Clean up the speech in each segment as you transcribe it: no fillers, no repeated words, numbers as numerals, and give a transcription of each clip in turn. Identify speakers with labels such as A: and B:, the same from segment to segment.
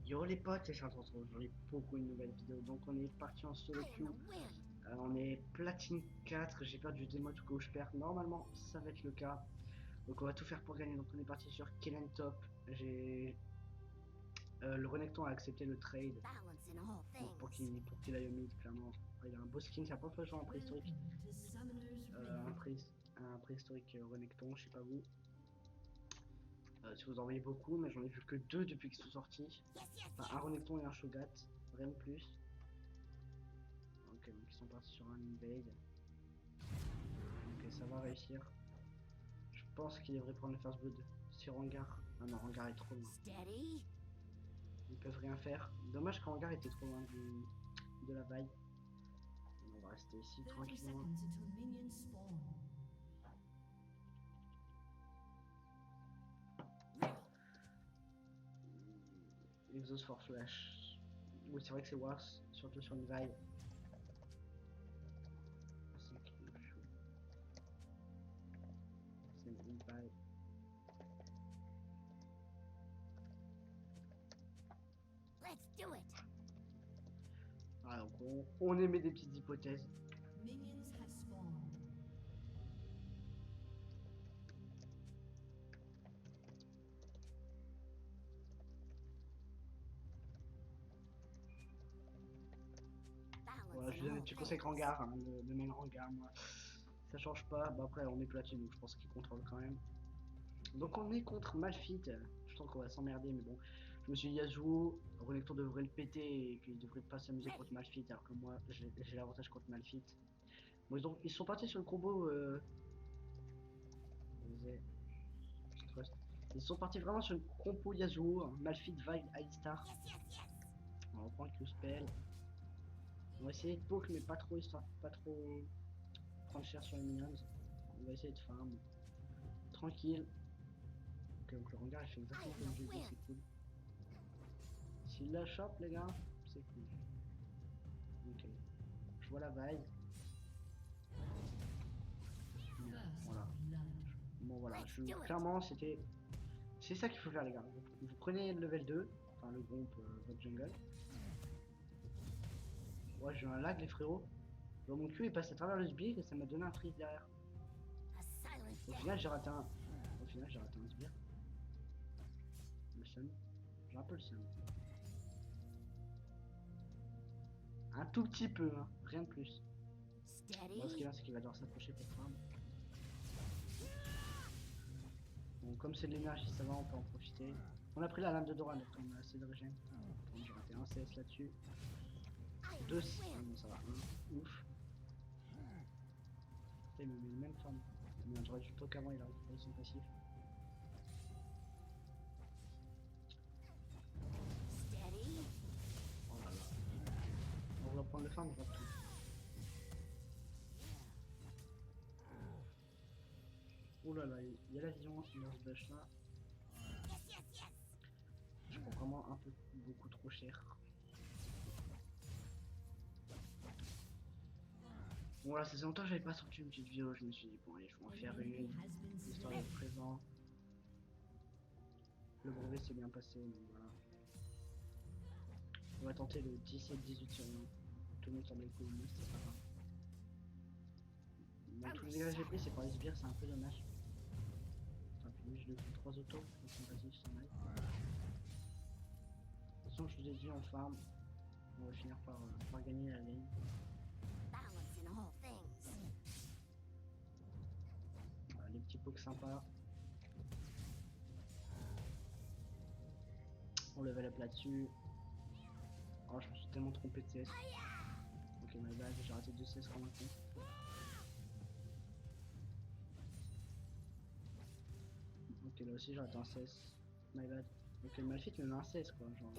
A: Yo les potes, et ça se retrouve aujourd'hui pour une nouvelle vidéo. Donc on est parti en solo queue. On est platine 4. J'ai perdu des modes que je perds. Normalement ça va être le cas. Donc on va tout faire pour gagner. Donc on est parti sur Kellen Top. J'ai le Renekton a accepté le trade pour qu'il aille au mid. Clairement il a un beau skin. C'est la première fois que je joue un préhistorique. Un préhistorique Renekton, je sais pas vous. Si vous en voyez beaucoup, mais j'en ai vu que deux depuis qu'ils sont sortis. Enfin, un Renekton et un Shogat, rien de plus. Ok, donc ils sont partis sur un invade. Ok, ça va réussir. Je pense qu'il devrait prendre le first blood sur Hangar. Ah non, Hangar est trop loin. Ils peuvent rien faire. Dommage qu'Hangar était trop loin de la vaille. On va rester ici tranquillement. Exhaust for flash. Oui, c'est vrai que c'est worse, surtout sur une vaille. C'est une vaille.
B: Let's do it.
A: Ah, donc on émet des petites hypothèses.
C: Minions have spawned.
A: Voilà, je donne un petit conseil Hangar, hein, le main Hangar, moi. Ça change pas. Bah après, on est platine, donc je pense qu'il contrôle quand même. Donc on est contre Malphite. Je pense qu'on va s'emmerder, mais bon. Je me suis dit, Yasuo, Renekton devrait le péter et qu'il devrait pas s'amuser contre Malphite, alors que moi, j'ai l'avantage contre Malphite. Bon, ils sont partis sur le combo. Ils sont partis vraiment sur le combo Yasuo, hein, Malphite, Vile, Alistar. On va prendre le spell. On va essayer de poke, mais pas trop, histoire pas trop prendre cher sur les minions. On va essayer de farm. Tranquille. Ok, donc le regard il fait exactement comme je dis, c'est cool. S'il la chope, les gars, c'est cool. Ok. Je vois la vaille. Voilà. Bon, voilà. Clairement, c'était. C'est ça qu'il faut faire, les gars. Vous prenez le level 2, enfin le groupe, votre jungle. Ouais, j'ai eu un lag, les frérots. Genre, mon cul est passé à travers le sbire et ça m'a donné un freeze derrière. Au final, j'ai raté un. Au final, j'ai raté un sbire. Le seum. J'ai un peu le seum. Un tout petit peu, hein. Rien de plus. Bon, ce qu'il y a, c'est qu'il va devoir s'approcher pour farm. Bon, comme c'est de l'énergie, ça va, on peut en profiter. On a pris la lame de Doran, donc on a assez de régène. J'ai raté un CS là-dessus. 2, ah non, ça va, 1, ouf. Il me met une même forme. J'aurais dû le qu'avant, il a récupéré son passif. Oh là là. On va prendre le farm, on va tout. Oh là là, il y a la vision, il y a ce dash là. Je prends vraiment un peu beaucoup trop cher. Bon voilà, ça faisait longtemps que j'avais pas sorti une petite vidéo, je me suis dit bon allez, je vais en faire une, histoire d'être présent. Le brevet s'est bien passé, donc voilà. On va tenter le 17-18 sur 1. Tout le monde semble économiste, c'est pas grave. Bon, tous les dégâts que j'ai pris, c'est par les sbires, c'est un peu dommage. Enfin, puis lui, je lui fais 3 autos, donc son passif s'en aille. De toute façon, je vous ai dit, en farm, on va finir par gagner la lane. Voilà, les petits pokes sympas. On level up là-dessus. Oh, je me suis tellement trompé de CS. Ok, my bad, j'ai raté 2 CS comme un con. Ok, là aussi j'ai raté un CS. My bad. Ok, le Malphite me met un CS quoi. Genre,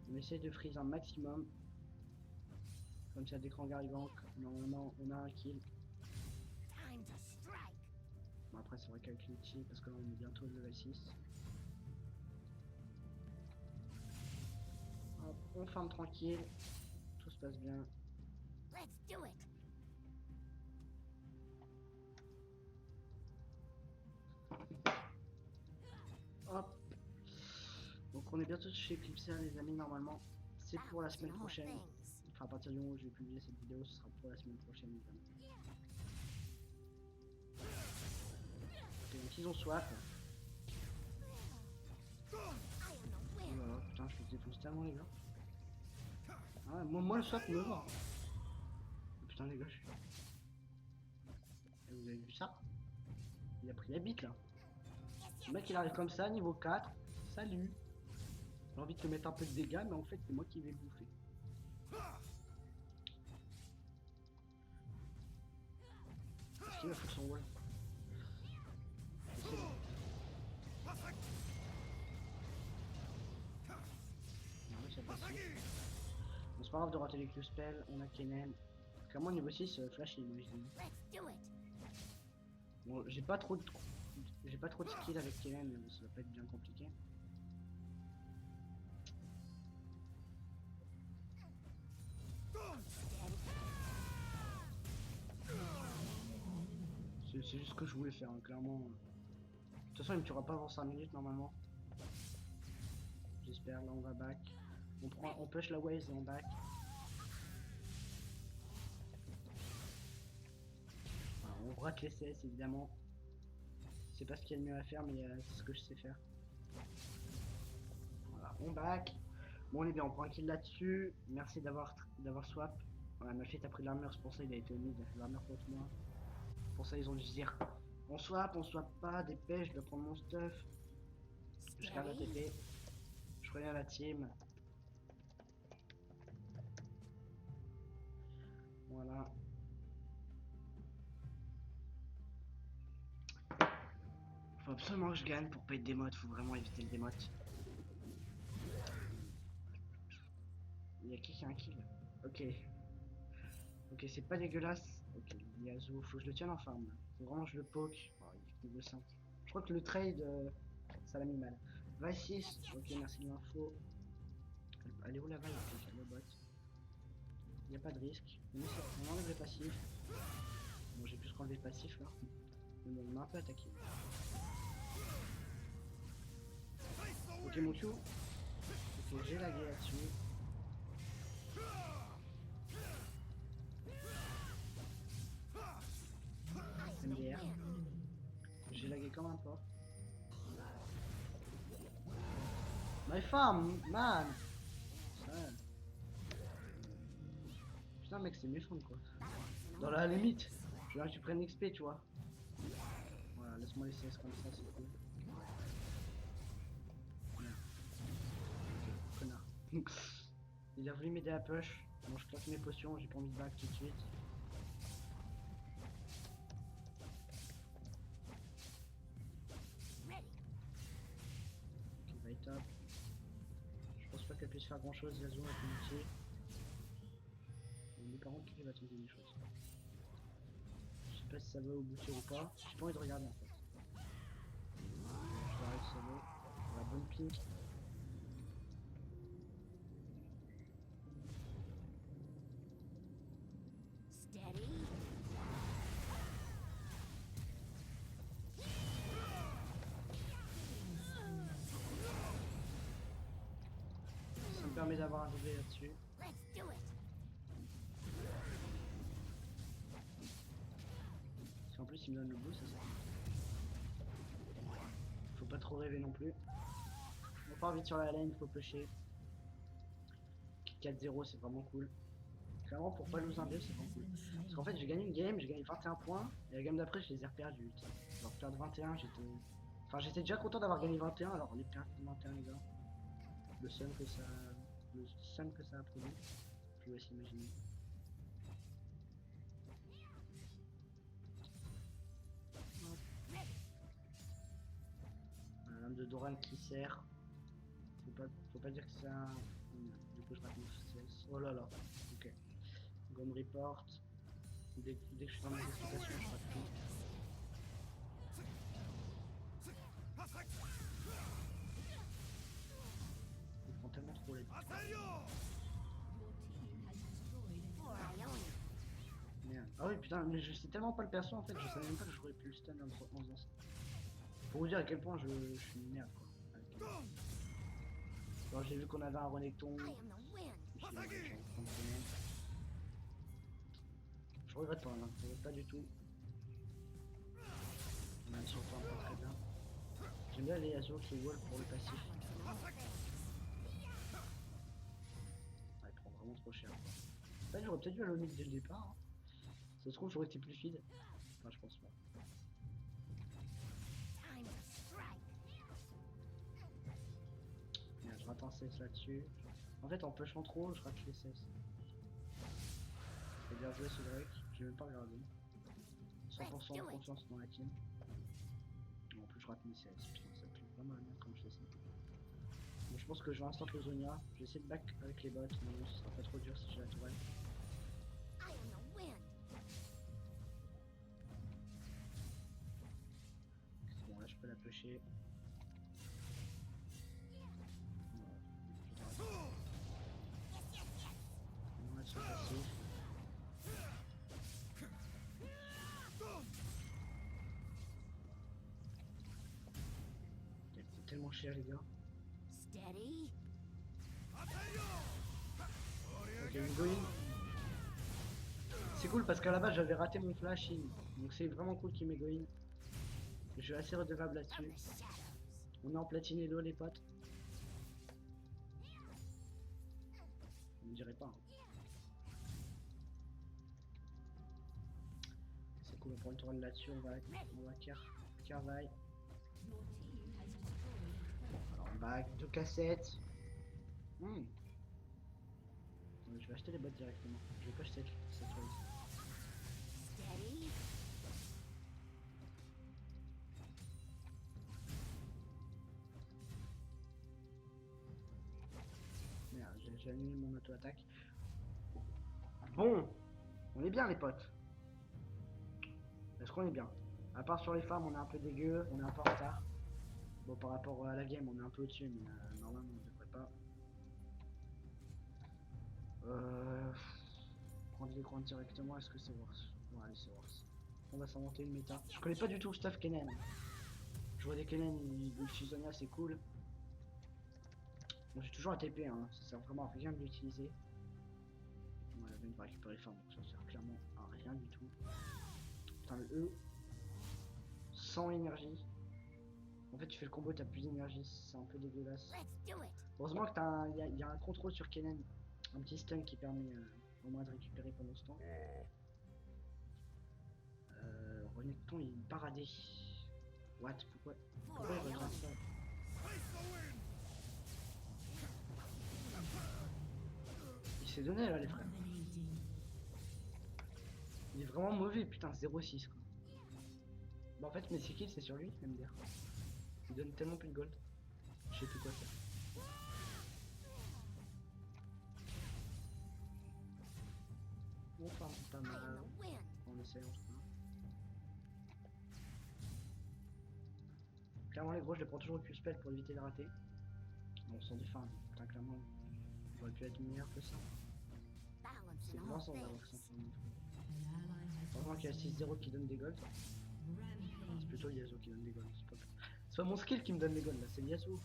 A: on essaie de freeze un maximum. Comme ça, dès qu'Hangar il gank, normalement on a un kill. Bon, après, c'est vrai qu'avec l'ulti, parce que là on est bientôt level 6. Hop, on farm tranquille. Tout se passe bien.
B: Let's do it.
A: Donc on est bientôt chez Eclipser les amis, normalement c'est pour la semaine prochaine. Enfin à partir du moment où je vais publier cette vidéo, ce sera pour la semaine prochaine évidemment. Ok, donc ils ont soif. Oh là là, putain je les défonce tellement les gars. Ah ouais, moi le soif me va. Oh, putain les gars je suis... Et vous avez vu ça? Il a pris la bite là. Le mec il arrive comme ça, niveau 4. Salut. J'ai envie de te mettre un peu de dégâts, mais en fait c'est moi qui vais bouffer. Est-ce qu'il va foutre son wall? Bon, c'est pas grave de rater les Q-spells, on a Kennen. Clairement niveau 6, Flash il imagine. Bon, j'ai pas trop de skill avec Kennen, mais bon, ça va pas être bien compliqué. C'est juste ce que je voulais faire, hein, clairement. De toute façon, il me tuera pas avant 5 minutes normalement. J'espère, là on va back. On push la waze et on back. Voilà, on rate les CS évidemment. C'est pas ce qu'il y a de mieux à faire, mais c'est ce que je sais faire. Voilà, on back. Bon, on est bien, on prend un kill là-dessus. Merci d'avoir swap. Voilà, Mafit a pris l'armure, c'est pour ça il a été mid, il a fait l'armure contre moi. Pour ça, ils ont dû se dire on swap pas, dépêche, je dois prendre mon stuff. Je garde la TP. Je reviens à la team. Voilà. Faut absolument que je gagne pour pas être démote, faut vraiment éviter le démote. Il y a qui a un kill? Ok. Ok, c'est pas dégueulasse. Ok, Yasuo, faut que je le tienne en farm. Faut vraiment que je le poke. Oh, il est niveau 5. Je crois que le trade, ça l'a mis mal. Vice 6, ok, merci de l'info. Elle est où la vague? Ok, le bot. Il n'y a pas de risque. On enlève le passif. Bon, j'ai plus qu'enlever le passif là. Mais bon, on m'a un peu attaqué. Ok, mon Q. Ok, j'ai lagué là-dessus. MDR. J'ai lagué comme un porc. My farm, man! Ça... Putain, mec, c'est méchant quoi. Dans la limite, je veux que tu prennes XP, tu vois. Voilà, laisse-moi les CS comme ça, c'est cool. Merde. Ok, connard. Il a voulu m'aider à push. Bon, je claque mes potions, j'ai pas envie de back tout de suite. Ok, bah, top. Je pense pas qu'elle puisse faire grand chose, Yasuo avec une ulti. Mais par contre, qui va tenter des choses. Je sais pas si ça va au boutir ou pas. J'ai pas envie de regarder en fait. Je vais arrêter ça va. La bonne pink. Ça me permet d'avoir un doublé là-dessus. En plus il me donne le boost, ça faut pas trop rêver non plus. On part vite sur la lane, faut pusher. 4-0 c'est vraiment cool. Clairement pour pas lose un game c'est vraiment cool. Parce qu'en fait j'ai gagné une game, j'ai gagné 21 points, et la game d'après je les ai reperdus. Alors perdre 21 j'étais... Enfin j'étais déjà content d'avoir gagné 21, alors les perdre 21 les gars. Le seum que ça a produit, je vous laisse imaginer. L'âme de Doran qui sert. Faut pas dire que c'est un... Du coup je rate mon CS. Oh là là, ok. Gom report. Dès que je suis dans mes explications, je rate tout. Il prend tellement trop les... Merde. Ah oui putain, mais je sais tellement pas le perso en fait, je savais même pas que j'aurais pu le stun en faisant ça. Pour vous dire à quel point je suis une merde quoi. Alors j'ai vu qu'on avait un Renekton.
B: I am the wind.
A: Je me suis dit, ouais, j'en prends une semaine. Je regrette pas, hein, je regrette pas du tout. Même si on forme pas très bien. J'aime bien les Yasuo qui wall pour le passif. Ah, il prend vraiment trop cher. Là j'aurais peut-être dû aller au mid dès le départ. Hein. Ça se trouve j'aurais été plus feed. Enfin je pense pas.
B: Time to strike.
A: Merde, je rate un CS là-dessus. En fait en pushant trop je rate les CS. Faut bien jouer ce Drake, j'ai même pas regardé. 100% de confiance dans la team. En plus je rate mes CS, putain ça pue vraiment la merde quand je fais ça. Donc je pense que je vais instant le Zonia, je vais essayer de back avec les bots, mais bon ce sera pas trop dur si j'ai la tourelle.
B: I am the wind.
A: C'est bon là je peux la pusher. On va se passer. C'est tellement cher les gars.
B: Steady.
A: Ok, une go in. C'est cool parce qu'à la base j'avais raté mon flash in. Donc c'est vraiment cool qu'il m'ait go in. Je suis assez redevable
B: Of
A: là-dessus.
B: the shadows.
A: On est en platiné les potes. On ne dirait pas. Hein. C'est cool, on prend une tourelle là-dessus, on va carvaille.
C: Your team has destroyed.
A: Alors on back, 2 cassettes. Je vais acheter les bottes directement. Je vais pas acheter cette chose.
B: Steady.
A: Merde, j'ai annulé mon auto-attaque. Bon, on est bien les potes. Est-ce qu'on est bien? À part sur les femmes, on est un peu dégueu, on est un peu en retard. Bon, par rapport à la game, on est un peu au-dessus, mais normalement, on ne devrait pas. Prendre les coins directement, est-ce que c'est worse? Ouais, allez, c'est worse. On va s'inventer une méta. Je connais pas du tout le stuff Kennen. Je vois des Kennen, ils fusionnent, c'est cool. Bon, j'ai toujours un TP, hein. Ça sert vraiment à rien de l'utiliser. On va venir récupérer les femmes, donc ça sert clairement à rien du tout. Putain, le E. Sans énergie. En fait, tu fais le combo, t'as plus d'énergie, c'est un peu dégueulasse.
B: Let's do it.
A: Heureusement que t'as y a un contrôle sur Kennen, un petit stun qui permet au moins de récupérer pendant ce temps. Renekton il est paradé. What? Pourquoi il regarde ça? Il s'est donné là les frères.
C: Dominating.
A: Il est vraiment mauvais, putain 0-6 quoi. Bah en fait mes 6 kills c'est sur lui, MDR. Il donne tellement plus de gold. Je sais plus quoi faire. Enfin, pas
B: I
A: mal.
B: am the wind.
A: On essaie en tout cas. Clairement les gros je les prends toujours au Q-spell pour éviter de rater. Bon sans défendre, putain clairement j'aurais pu être meilleur que ça.
B: Balance
A: C'est
B: in
A: vraiment
B: all
A: sans avoir que ça
B: things.
A: fait une fois.
C: An ally has
A: Heureusement qu'il y a 6-0 qui donne des golds. C'est
C: rampage.
A: plutôt Yasuo qui donne des golds. C'est pas mon skill qui me donne des golds là, c'est Yasuo.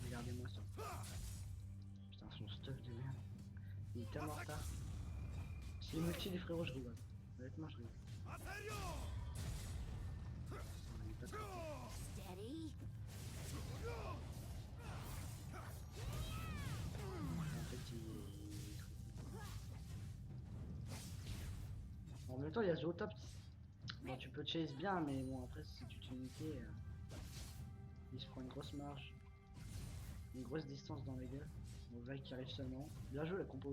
A: Regardez-moi ça. Putain son stuff de merde. Il est tellement en retard. Si multi les frérots je rigole. Honnêtement je rigole. Il est pas très fort.
B: Steady.
A: En fait il est très bon. En même temps Yasuo top. Bon tu peux chase bien mais bon après si tu te fais niquer, il se prend une grosse marge. Une grosse distance dans les gueules. Bon Vaille qui arrive seulement. Bien joué la compo.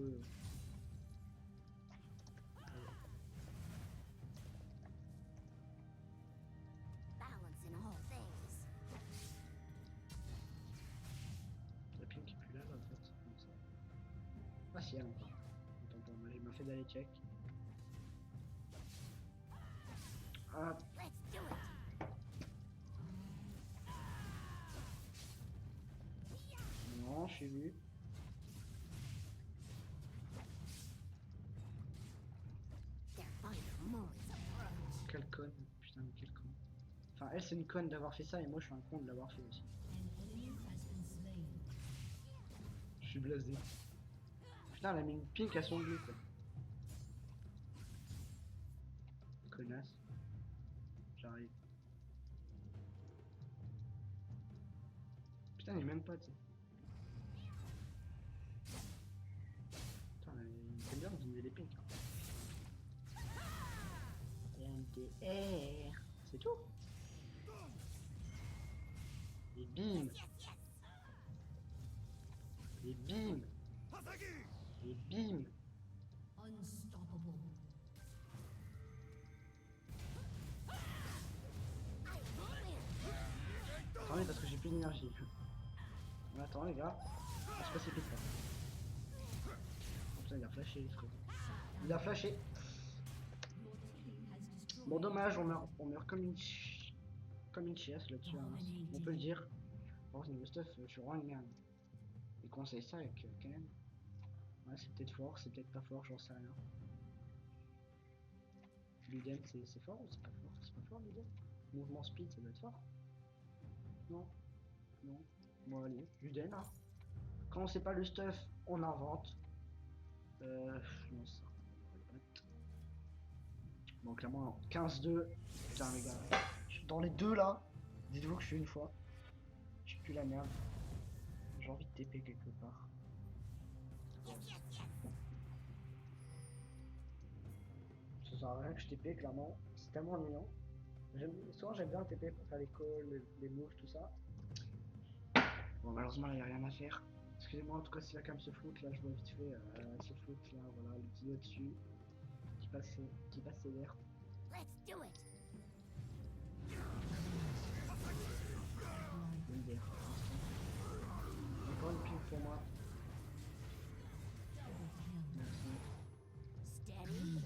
B: Balance in all things.
A: La ping qui est plus là, en fait. Comme ça. Ah si, elle encore. Attends pour moi, il m'a fait d'aller check. Ah,
B: Let's do it.
A: non, je suis vu.
B: Their final moments approach.
A: Quel con. Putain, mais quel con. Enfin, elle, c'est une conne d'avoir fait ça, et moi, je suis un con de l'avoir fait aussi. blasé. Putain, elle a mis une pink à son bleu quoi. Connasse. J'arrive. Putain, il est même pas, tu sais. Putain, c'est bien d'utiliser les pinks. MDR. C'est tout. Et bim. Et bim. Et bim.
C: Unstoppable.
A: Attendez, parce que j'ai plus d'énergie. Attends, les gars. On se précipite pas. Oh, putain, il a flashé, les frères. Il a flashé.
C: Your team has destroyed.
A: Bon, dommage, on meurt comme une chiasse là-dessus. Hein. On peut le dire. Bon, niveau stuff, je suis vraiment une merde. Et conseille ça avec quand même. Ouais, c'est peut-être fort, c'est peut-être pas fort, j'en sais rien. Luden, c'est fort ou c'est pas fort? C'est pas fort, Luden? Mouvement speed, ça doit être fort. Non? Non? Bon, allez, Luden, hein. Quand on sait pas le stuff, on invente. Non, ça. Bon, clairement, 15-2. Putain, les gars. Dans les deux là, dites-vous que je suis une fois. Je pue la merde. J'ai envie de TP quelque part. Ça sert à rien que je TP, clairement. C'est tellement ennuyant. Souvent, j'aime bien le TP pour faire les calls, les moves, tout ça. Bon, malheureusement, là, il n'y a rien à faire. Excusez-moi, en tout cas, si la cam se floute, là, je vois vite fait, se floute, là, voilà, le petit au-dessus. Qui passe sévère.
B: Let's do it.
A: MDR. Encore une ping pour moi. Merci.
B: Steady.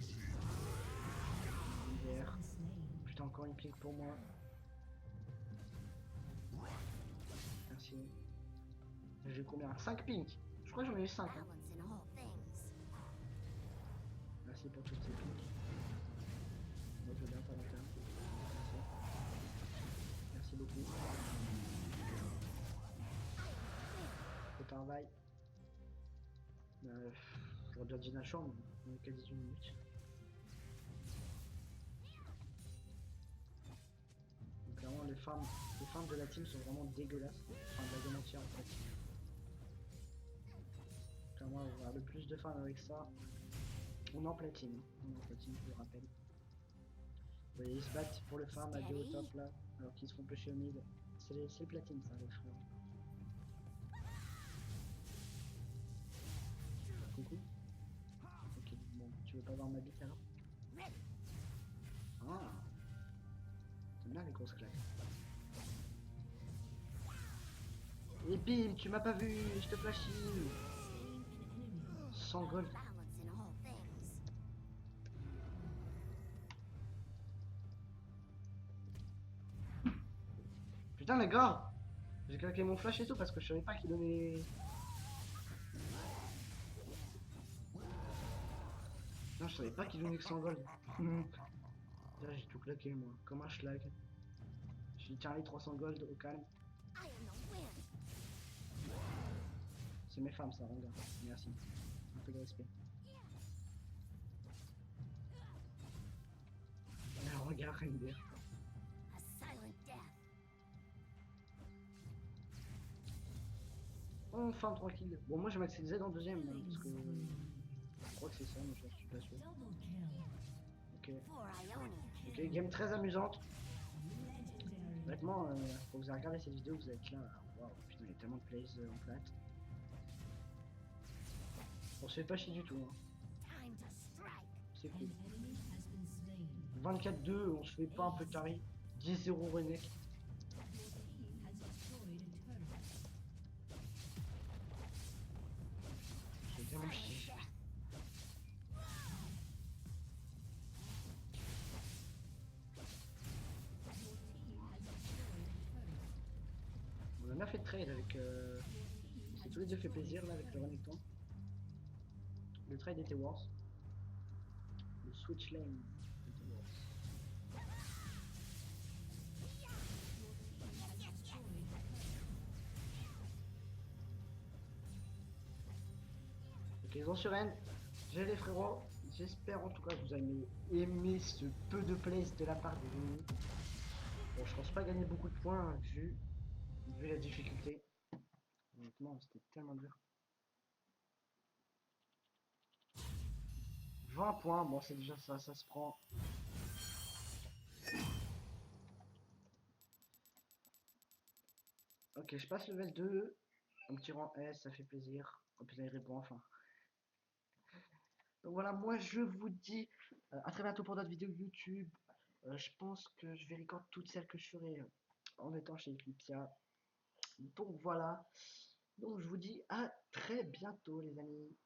A: MDR.
C: Slain.
A: Putain, encore une ping pour moi. Merci. J'ai combien? 5 pings. Je crois que j'en ai eu 5. Hein.
B: Balance in all things.
A: Merci pour toutes ces pings. Moi, je veux bien faire mon terme. Merci. Merci beaucoup. Au travail. J'aurais déjà dit la chambre, mais on est qu'à 18 minutes. Donc, clairement, les femmes de la team sont vraiment dégueulasses. Enfin, de la game entière en fait. Clairement, on va avoir le plus de femmes avec ça. On est en platine. On est en platine, je le rappelle. Vous voyez, ils se battent pour le farm à 2 au top là, alors qu'ils se font pêcher au mid. C'est le platine ça, les frères. Coucou. Ok, bon, tu veux pas voir ma bite alors? Ah, j'aime bien les grosses claques. Et bim, tu m'as pas vu, je te flashy. 100 gold.
B: Balance in all things.
A: Putain les gars, j'ai claqué mon flash et tout parce que je savais pas qu'il donnait... Non, je savais pas qu'il donnait que 100 gold. Là, j'ai tout claqué moi, comme un schlag. J'ai dit tiens les 300 gold au calme.
B: I am the wind.
A: C'est mes femmes ça, regarde. Merci. Un peu de respect. Alors, regarde Render.
B: A silent death.
A: Enfin tranquille. Bon moi je vais maxer Z en deuxième hein, parce que je crois que c'est ça mais je suis pas sûr.
C: Double kill.
A: Ok.
B: For Ione.
A: Ok, game très amusante.
C: Legendary.
A: Honnêtement, faut que vous regardez cette vidéo, vous êtes là. Waouh, putain, il y a tellement de plays en flat. On se fait pas chier du tout. Hein.
B: Time to strike.
A: C'est
C: An
A: cool.
C: enemy has been slain.
A: 24-2, on se fait pas un peu carry. 10-0 Renek.
C: Your team has destroyed a turret.
A: C'est tellement chier.
C: Your team has destroyed a turret.
A: On a bien fait de trade avec. C'est tous les deux fait plaisir là avec le Renekton. Le trade était worse. Le switch lane était worse. Prison sur N. J'ai les frérots. J'espère en tout cas que vous avez aimé ce peu de place de la part des ennemis. Bon, je pense pas gagner beaucoup de points hein, vu la difficulté. Honnêtement, c'était tellement dur. 20 points, bon c'est déjà ça, ça se prend. Ok, je passe level 2. Un petit rang S, ça fait plaisir. En plus, il répond enfin. Donc voilà, moi je vous dis à très bientôt pour d'autres vidéos YouTube. Je pense que je vais record toutes celles que je ferai en étant chez Eclipsia. Donc voilà. Donc je vous dis à très bientôt les amis.